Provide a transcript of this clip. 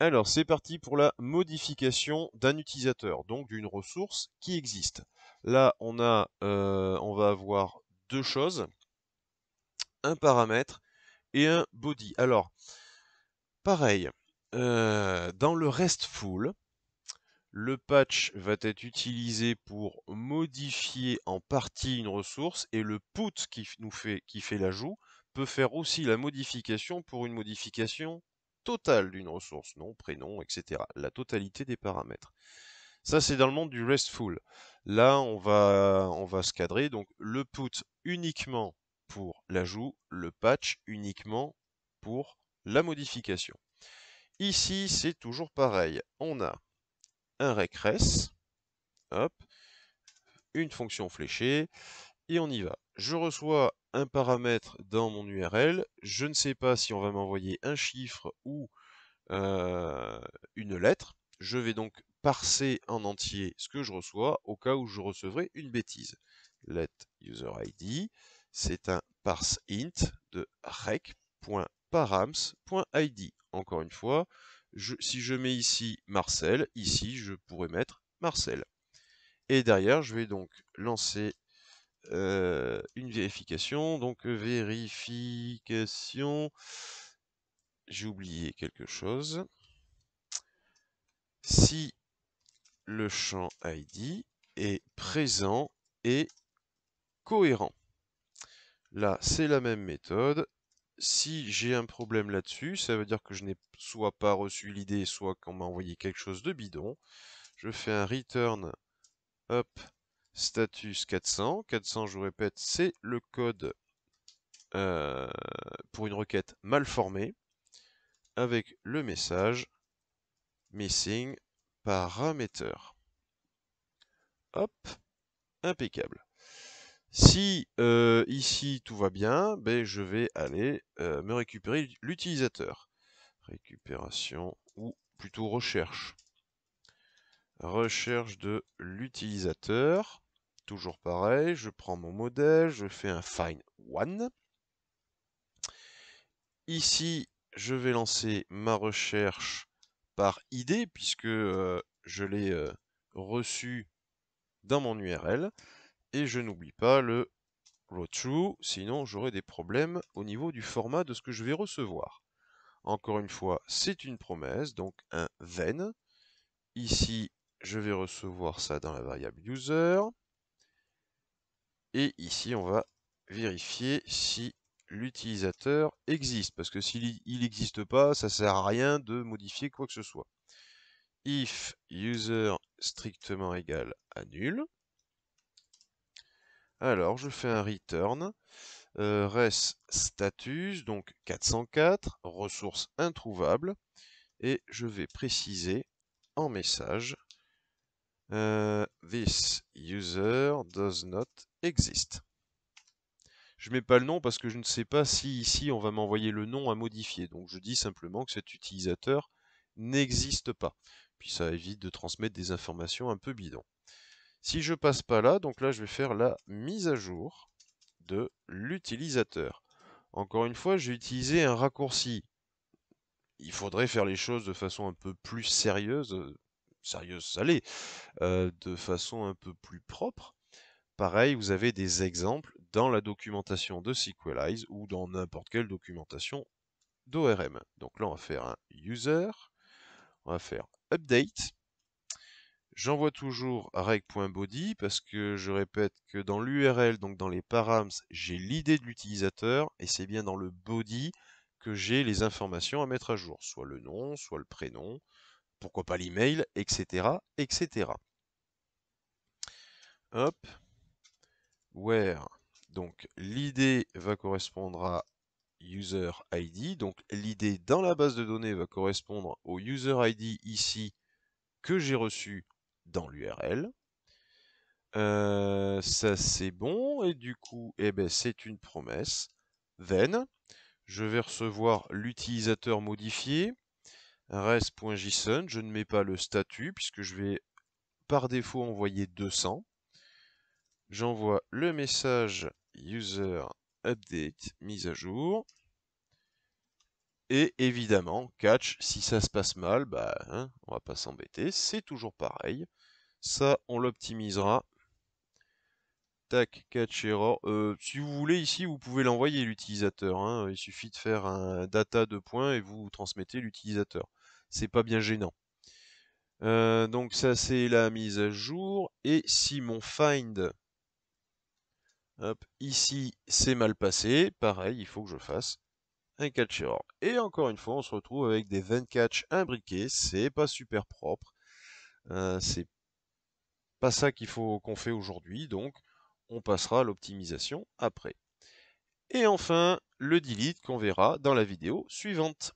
Alors, c'est parti pour la modification d'un utilisateur, donc d'une ressource qui existe. Là, on va avoir deux choses, un paramètre et un body. Alors, pareil, dans le RESTful, le patch va être utilisé pour modifier en partie une ressource et le put qui fait l'ajout peut faire aussi la modification pour une modification totale d'une ressource, nom, prénom, etc. La totalité des paramètres. Ça, c'est dans le monde du RESTful. Là, on va se cadrer. Donc, le put uniquement pour l'ajout, le patch uniquement pour la modification. Ici, c'est toujours pareil. On a un recres, hop, une fonction fléchée, et on y va. Je reçois un paramètre dans mon URL. Je ne sais pas si on va m'envoyer un chiffre ou une lettre. Je vais donc parser en entier ce que je reçois au cas où je recevrai une bêtise. Let user ID, c'est un parse int de rec.params.id. Encore une fois, si je mets ici Marcel, ici je pourrais mettre Marcel. Et derrière, je vais donc lancer une vérification. Donc vérification, j'ai oublié quelque chose. Si le champ ID est présent et cohérent. Là, c'est la même méthode. Si j'ai un problème là-dessus, ça veut dire que je n'ai soit pas reçu l'idée, soit qu'on m'a envoyé quelque chose de bidon. Je fais un return, hop, status 400. 400, je vous répète, c'est le code pour une requête mal formée, avec le message missing parameter. Hop, impeccable. Si ici tout va bien, ben, je vais aller me récupérer l'utilisateur. Récupération ou plutôt recherche. Recherche de l'utilisateur. Toujours pareil, je prends mon modèle, je fais un find one. Ici, je vais lancer ma recherche par ID puisque je l'ai reçu dans mon URL. Et je n'oublie pas le row true, sinon j'aurai des problèmes au niveau du format de ce que je vais recevoir. Encore une fois, c'est une promesse, donc un then. Ici, je vais recevoir ça dans la variable user. Et ici, on va vérifier si l'utilisateur existe, parce que s'il n'existe pas, ça ne sert à rien de modifier quoi que ce soit. If user strictement égal à nul, alors je fais un return. Res status, donc 404, ressource introuvable, et je vais préciser en message this user does not exist. Je mets pas le nom parce que je ne sais pas si ici on va m'envoyer le nom à modifier, donc je dis simplement que cet utilisateur n'existe pas. Puis ça évite de transmettre des informations un peu bidons. Si je passe pas là, donc là je vais faire la mise à jour de l'utilisateur. Encore une fois, j'ai utilisé un raccourci. Il faudrait faire les choses de façon un peu plus sérieuse, sérieuse ça l'est, de façon un peu plus propre. Pareil, vous avez des exemples dans la documentation de Sequelize ou dans n'importe quelle documentation d'ORM. Donc là, on va faire un user, on va faire update. J'envoie toujours reg.body parce que je répète que dans l'URL, donc dans les params, j'ai l'idée de l'utilisateur et c'est bien dans le body que j'ai les informations à mettre à jour, soit le nom, soit le prénom, pourquoi pas l'email, etc., etc. Hop, where, donc l'idée va correspondre à user ID, donc l'idée dans la base de données va correspondre au user ID ici que j'ai reçu dans l'URL. Ça c'est bon, et du coup, eh ben, c'est une promesse. Then, je vais recevoir l'utilisateur modifié, res.json, je ne mets pas le statut puisque je vais par défaut envoyer 200. J'envoie le message user update mise à jour. Et évidemment, catch, si ça se passe mal, bah, hein, on va pas s'embêter, c'est toujours pareil. Ça, on l'optimisera. Tac, catch error. Si vous voulez ici, vous pouvez l'envoyer l'utilisateur, hein. Il suffit de faire un data de points et vous transmettez l'utilisateur. C'est pas bien gênant. Donc ça c'est la mise à jour. Et si mon find, hop, ici c'est mal passé, pareil, il faut que je fasse un catch error. Et encore une fois, on se retrouve avec des 20 catch imbriqués. C'est pas super propre. C'est pas ça qu'on fait aujourd'hui, donc on passera à l'optimisation après. Et enfin, le delete qu'on verra dans la vidéo suivante.